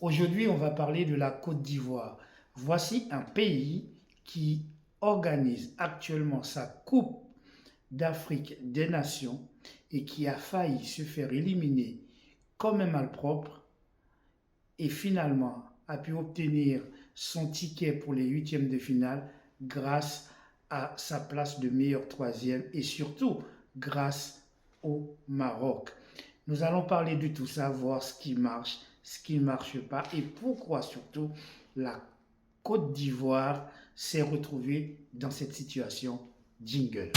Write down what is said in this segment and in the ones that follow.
Aujourd'hui, on va parler de la Côte d'Ivoire. Voici un pays qui organise actuellement sa Coupe d'Afrique des Nations et qui a failli se faire éliminer comme un malpropre et finalement a pu obtenir son ticket pour les huitièmes de finale grâce à sa place de meilleur troisième et surtout grâce au Maroc. Nous allons parler de tout ça, voir ce qui marche, ce qui ne marche pas et pourquoi surtout la Côte d'Ivoire s'est retrouvée dans cette situation. Jingle.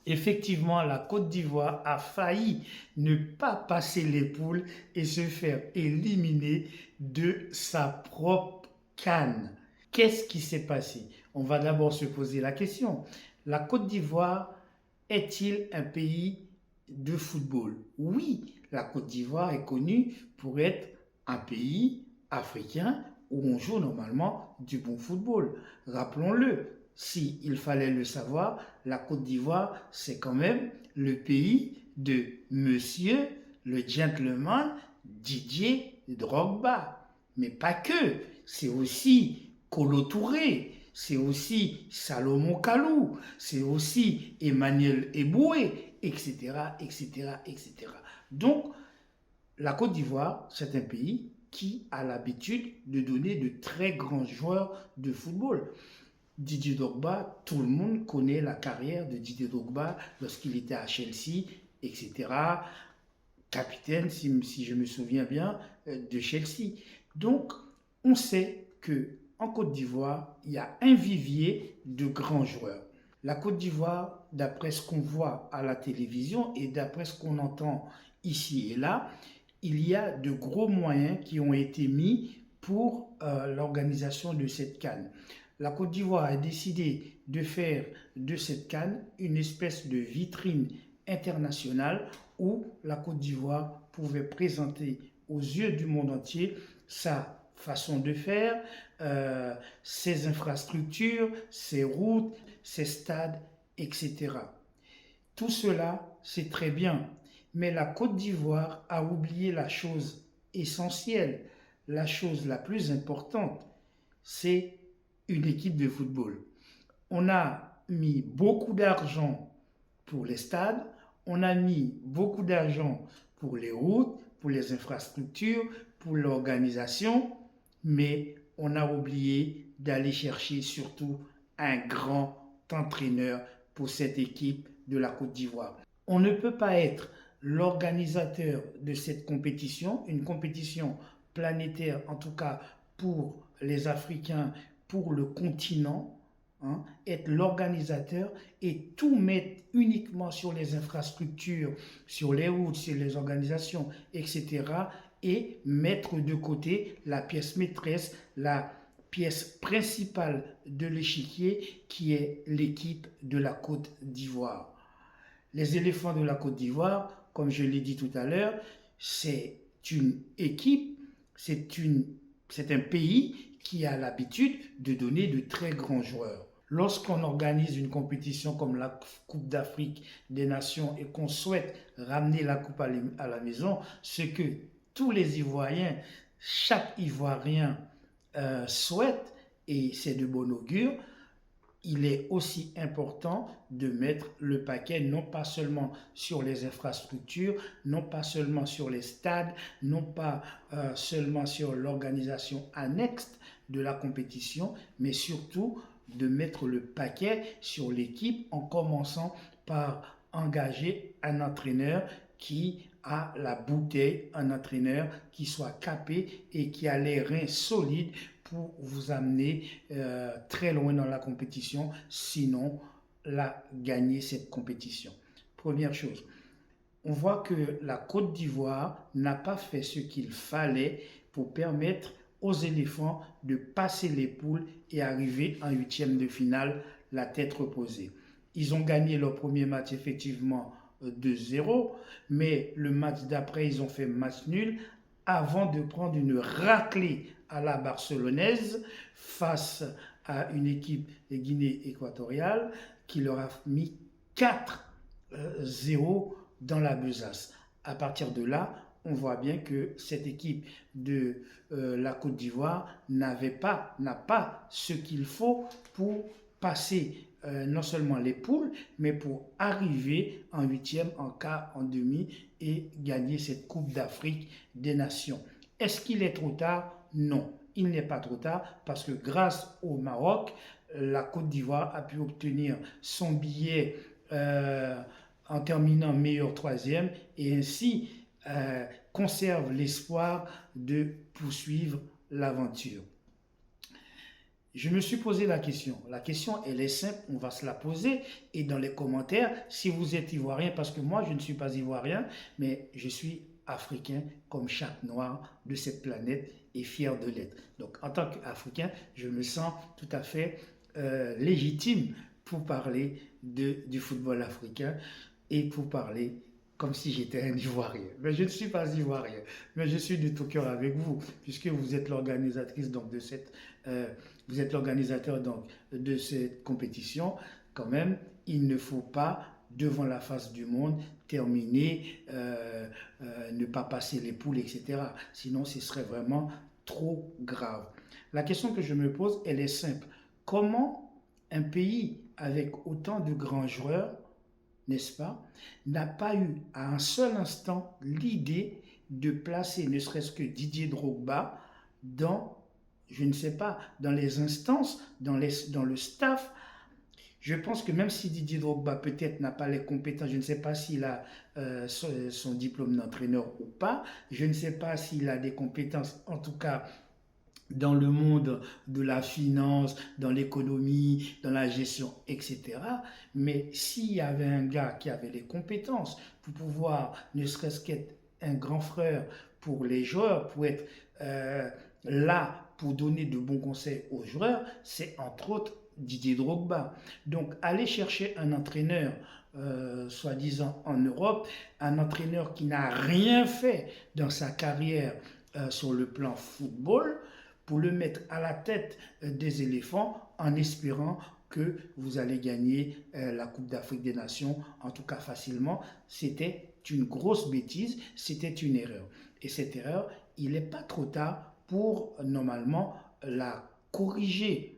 Effectivement, la Côte d'Ivoire a failli ne pas passer les poules et se faire éliminer de sa propre CAN. Qu'est-ce qui s'est passé? On va d'abord se poser la question. La Côte d'Ivoire est-il un pays de football? Oui, la Côte d'Ivoire est connue pour être un pays africain où on joue normalement du bon football. Rappelons-le, s'il fallait le savoir, la Côte d'Ivoire, c'est quand même le pays de monsieur le gentleman Didier Drogba. Mais pas que, c'est aussi Kolo Touré, c'est aussi Salomon Kalou, c'est aussi Emmanuel Eboué, etc., etc., etc. Donc, la Côte d'Ivoire, c'est un pays qui a l'habitude de donner de très grands joueurs de football. Didier Drogba, tout le monde connaît la carrière de Didier Drogba lorsqu'il était à Chelsea, etc. Capitaine, si je me souviens bien, de Chelsea. Donc, on sait qu'en Côte d'Ivoire, il y a un vivier de grands joueurs. La Côte d'Ivoire, d'après ce qu'on voit à la télévision et d'après ce qu'on entend ici et là, il y a de gros moyens qui ont été mis pour l'organisation de cette CAN. La Côte d'Ivoire a décidé de faire de cette CAN une espèce de vitrine internationale où la Côte d'Ivoire pouvait présenter aux yeux du monde entier sa façon de faire, ses infrastructures, ses routes, ses stades, etc. Tout cela, c'est très bien, mais la Côte d'Ivoire a oublié la chose essentielle, la chose la plus importante, c'est une équipe de football. On a mis beaucoup d'argent pour les stades, on a mis beaucoup d'argent pour les routes, pour les infrastructures, pour l'organisation, mais on a oublié d'aller chercher surtout un grand entraîneur pour cette équipe de la Côte d'Ivoire. On ne peut pas être l'organisateur de cette compétition, une compétition planétaire en tout cas pour les Africains, pour le continent, être l'organisateur et tout mettre uniquement sur les infrastructures, sur les routes, sur les organisations, etc. et mettre de côté la pièce maîtresse, la pièce principale de l'échiquier qui est l'équipe de la Côte d'Ivoire. Les éléphants de la Côte d'Ivoire, comme je l'ai dit tout à l'heure, c'est une équipe, c'est un pays qui a l'habitude de donner de très grands joueurs. Lorsqu'on organise une compétition comme la Coupe d'Afrique des Nations et qu'on souhaite ramener la coupe à la maison, ce que tous les Ivoiriens, chaque Ivoirien souhaite, et c'est de bon augure, il est aussi important de mettre le paquet non pas seulement sur les infrastructures, non pas seulement sur les stades, non pas seulement sur l'organisation annexe de la compétition, mais surtout de mettre le paquet sur l'équipe en commençant par engager un entraîneur qui a la bouteille, un entraîneur qui soit capé et qui a les reins solides pour vous amener très loin dans la compétition, sinon gagner cette compétition. Première chose, on voit que la Côte d'Ivoire n'a pas fait ce qu'il fallait pour permettre aux éléphants de passer les poules et arriver en huitième de finale, la tête reposée. Ils ont gagné leur premier match effectivement 2-0, mais le match d'après, ils ont fait match nul avant de prendre une raclée à la barcelonaise face à une équipe de Guinée équatoriale qui leur a mis 4-0 dans la besace. à partir de là, on voit bien que cette équipe de la Côte d'Ivoire n'a pas ce qu'il faut pour passer non seulement les poules, mais pour arriver en huitième, en quart, en demi et gagner cette Coupe d'Afrique des Nations. Est-ce qu'il est trop tard? Non, il n'est pas trop tard parce que grâce au Maroc, la Côte d'Ivoire a pu obtenir son billet en terminant meilleur troisième et ainsi conserve l'espoir de poursuivre l'aventure. Je me suis posé la question. La question, elle est simple, on va se la poser. Et dans les commentaires, si vous êtes ivoirien, parce que moi, je ne suis pas ivoirien, mais je suis africain comme chaque noir de cette planète et fier de l'être. Donc, en tant qu'Africain, je me sens tout à fait légitime pour parler du football africain et pour parler comme si j'étais un Ivoirien. Mais je ne suis pas Ivoirien, mais je suis de tout cœur avec vous, puisque vous êtes l'organisatrice donc vous êtes l'organisateur donc de cette compétition. Quand même, il ne faut pas devant la face du monde terminer, ne pas passer les poules, etc. Sinon, ce serait vraiment trop grave. La question que je me pose, elle est simple. Comment un pays avec autant de grands joueurs, n'est-ce pas, n'a pas eu à un seul instant l'idée de placer ne serait-ce que Didier Drogba dans, je ne sais pas, dans les instances, dans le staff. Je pense que même si Didier Drogba peut-être n'a pas les compétences, je ne sais pas s'il a son diplôme d'entraîneur ou pas, je ne sais pas s'il a des compétences, en tout cas dans le monde de la finance, dans l'économie, dans la gestion, etc. Mais s'il y avait un gars qui avait les compétences pour pouvoir, ne serait-ce qu'être un grand frère pour les joueurs, pour être là pour donner de bons conseils aux joueurs, c'est entre autres Didier Drogba. Donc aller chercher un entraîneur soi-disant en Europe, un entraîneur qui n'a rien fait dans sa carrière sur le plan football, pour le mettre à la tête des éléphants en espérant que vous allez gagner la Coupe d'Afrique des Nations, en tout cas facilement, c'était une grosse bêtise, c'était une erreur. Et cette erreur, il n'est pas trop tard pour normalement la corriger.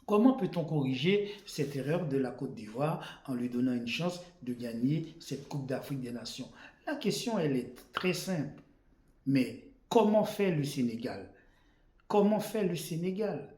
Comment peut-on corriger cette erreur de la Côte d'Ivoire en lui donnant une chance de gagner cette Coupe d'Afrique des Nations? La question, elle est très simple. Mais comment fait le Sénégal? Comment fait le Sénégal?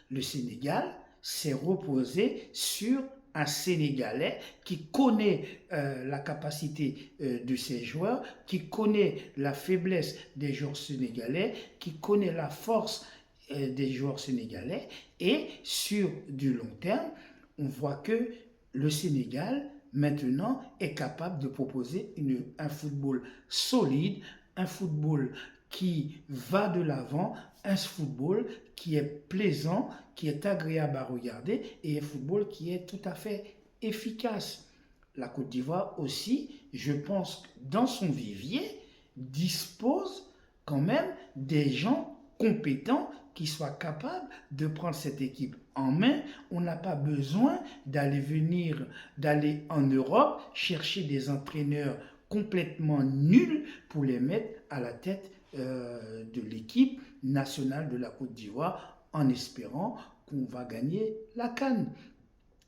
Le Sénégal s'est reposé sur un Sénégalais qui connaît la capacité de ses joueurs, qui connaît la faiblesse des joueurs sénégalais, qui connaît la force des joueurs sénégalais. Et sur du long terme, on voit que le Sénégal, maintenant, est capable de proposer un football solide, un football qui va de l'avant, un football qui est plaisant, qui est agréable à regarder et un football qui est tout à fait efficace. La Côte d'Ivoire aussi, je pense, dans son vivier, dispose quand même des gens compétents qui soient capables de prendre cette équipe en main. On n'a pas besoin d'aller en Europe chercher des entraîneurs complètement nuls pour les mettre à la tête de l'équipe nationale de la Côte d'Ivoire en espérant qu'on va gagner la CAN.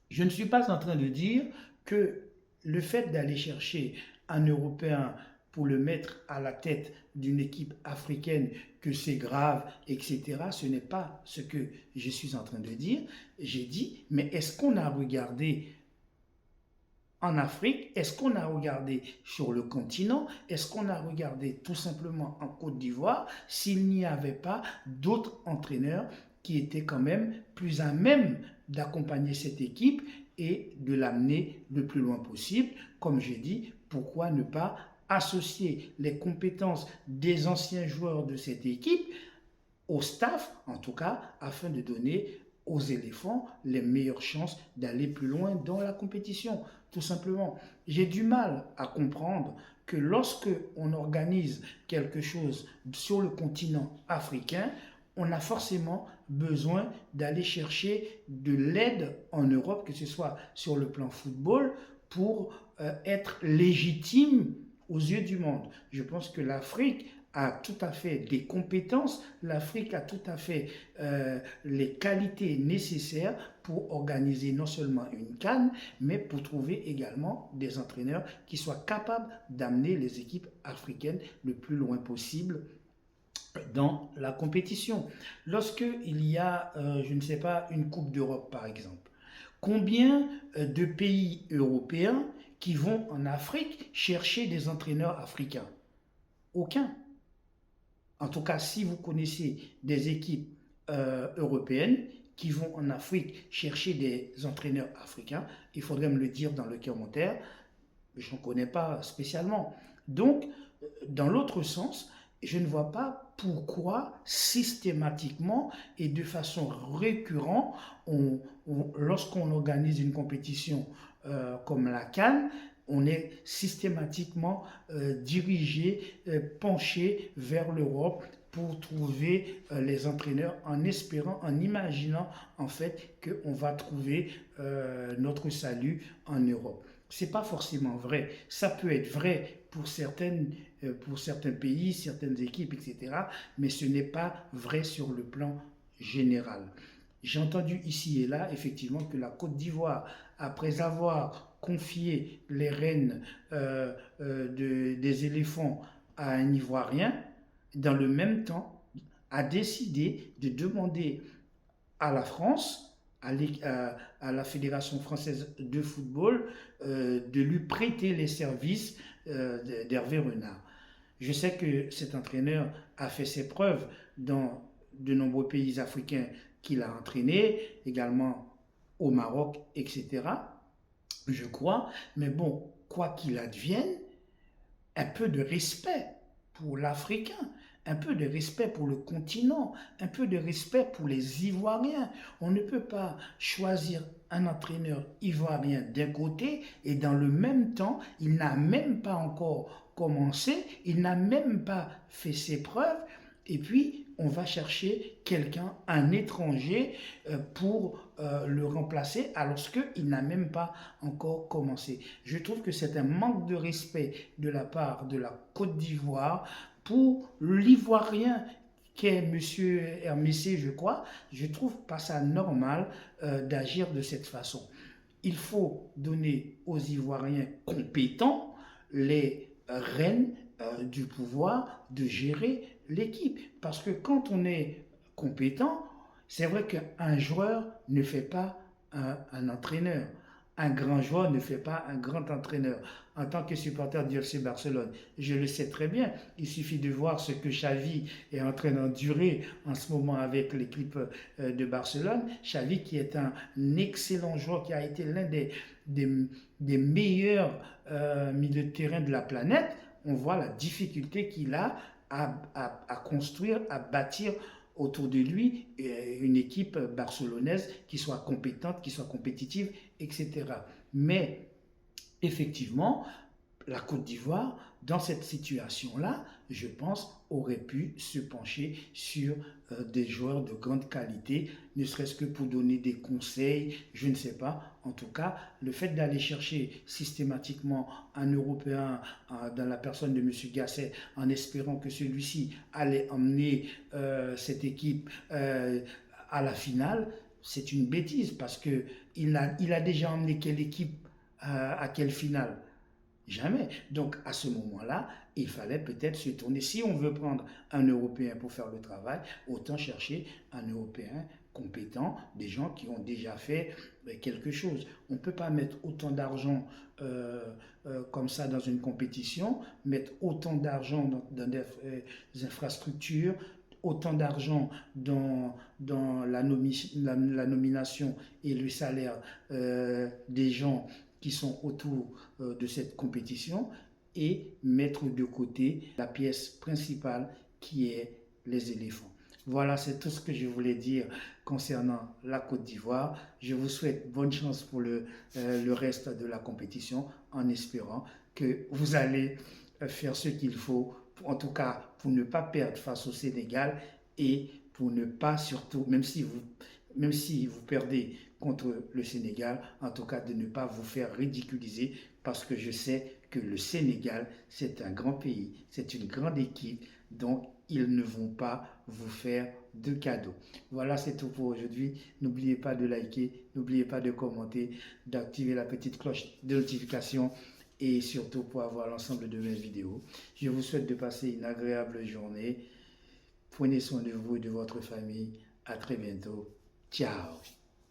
Je ne suis pas en train de dire que le fait d'aller chercher un Européen pour le mettre à la tête d'une équipe africaine, que c'est grave, etc. Ce n'est pas ce que je suis en train de dire. J'ai dit, mais est-ce qu'on a regardé en Afrique, est-ce qu'on a regardé sur le continent, est-ce qu'on a regardé tout simplement en Côte d'Ivoire s'il n'y avait pas d'autres entraîneurs qui étaient quand même plus à même d'accompagner cette équipe et de l'amener le plus loin possible. Comme j'ai dit, pourquoi ne pas associer les compétences des anciens joueurs de cette équipe au staff, en tout cas, afin de donner aux éléphants les meilleures chances d'aller plus loin dans la compétition. Tout simplement, j'ai du mal à comprendre que lorsque on organise quelque chose sur le continent africain, on a forcément besoin d'aller chercher de l'aide en Europe, que ce soit sur le plan football, pour être légitime aux yeux du monde. Je pense que l'Afrique a tout à fait des compétences, l'Afrique a tout à fait les qualités nécessaires pour organiser non seulement une CAN, mais pour trouver également des entraîneurs qui soient capables d'amener les équipes africaines le plus loin possible dans la compétition. Lorsqu'il y a, je ne sais pas, une Coupe d'Europe par exemple, combien de pays européens qui vont en Afrique chercher des entraîneurs africains? Aucun. En tout cas, si vous connaissez des équipes européennes qui vont en Afrique chercher des entraîneurs africains, il faudrait me le dire dans le commentaire. Je n'en connais pas spécialement. Donc, dans l'autre sens, je ne vois pas pourquoi systématiquement et de façon récurrente, lorsqu'on organise une compétition comme la CAN, on est systématiquement dirigé, penché vers l'Europe pour trouver les entraîneurs en espérant, en imaginant en fait qu'on va trouver notre salut en Europe. Ce n'est pas forcément vrai. Ça peut être vrai pour certains pays, certaines équipes, etc. Mais ce n'est pas vrai sur le plan général. J'ai entendu ici et là, effectivement, que la Côte d'Ivoire, après avoir confié les rênes des éléphants à un Ivoirien, dans le même temps, a décidé de demander à la France, à la Fédération française de football, de lui prêter les services d'Hervé Renard. Je sais que cet entraîneur a fait ses preuves dans de nombreux pays africains qu'il a entraînés, également au Maroc, etc. Je crois, mais bon, quoi qu'il advienne, un peu de respect pour l'Africain, un peu de respect pour le continent, un peu de respect pour les Ivoiriens. On ne peut pas choisir un entraîneur ivoirien d'un côté et dans le même temps, il n'a même pas encore commencé, il n'a même pas fait ses preuves, et puis on va chercher quelqu'un, un étranger, pour le remplacer alors qu'il n'a même pas encore commencé. Je trouve que c'est un manque de respect de la part de la Côte d'Ivoire pour l'Ivoirien qu'est M. Hermessé, je crois. Je ne trouve pas ça normal d'agir de cette façon. Il faut donner aux Ivoiriens compétents les rênes du pouvoir de gérer l'équipe. Parce que quand on est compétent, c'est vrai qu'un joueur ne fait pas un entraîneur. Un grand joueur ne fait pas un grand entraîneur. En tant que supporter du FC Barcelone, je le sais très bien. Il suffit de voir ce que Xavi est en train d'endurer en ce moment avec l'équipe de Barcelone. Xavi qui est un excellent joueur, qui a été l'un des meilleurs milieux de terrain de la planète. On voit la difficulté qu'il a à construire, à bâtir autour de lui une équipe barcelonaise qui soit compétente, qui soit compétitive, etc. Mais effectivement, la Côte d'Ivoire, dans cette situation-là, je pense, aurait pu se pencher sur des joueurs de grande qualité, ne serait-ce que pour donner des conseils, je ne sais pas. En tout cas, le fait d'aller chercher systématiquement un Européen dans la personne de M. Gasset, en espérant que celui-ci allait emmener cette équipe à la finale, c'est une bêtise parce qu'il a déjà emmené quelle équipe à quelle finale? Jamais. Donc à ce moment-là, il fallait peut-être se tourner. Si on veut prendre un Européen pour faire le travail, autant chercher un Européen compétent, des gens qui ont déjà fait quelque chose. On ne peut pas mettre autant d'argent comme ça dans une compétition, mettre autant d'argent dans des infrastructures, autant d'argent dans la nomination et le salaire des gens qui sont autour de cette compétition et mettre de côté la pièce principale qui est les éléphants. Voilà, c'est tout ce que je voulais dire concernant la Côte d'Ivoire. Je vous souhaite bonne chance pour le reste de la compétition en espérant que vous allez faire ce qu'il faut, en tout cas pour ne pas perdre face au Sénégal et pour ne pas surtout, même si vous perdez contre le Sénégal, en tout cas de ne pas vous faire ridiculiser parce que je sais que le Sénégal, c'est un grand pays, c'est une grande équipe, donc ils ne vont pas vous faire de cadeaux. Voilà, c'est tout pour aujourd'hui. N'oubliez pas de liker, n'oubliez pas de commenter, d'activer la petite cloche de notification et surtout pour avoir l'ensemble de mes vidéos. Je vous souhaite de passer une agréable journée. Prenez soin de vous et de votre famille. À très bientôt. Ciao.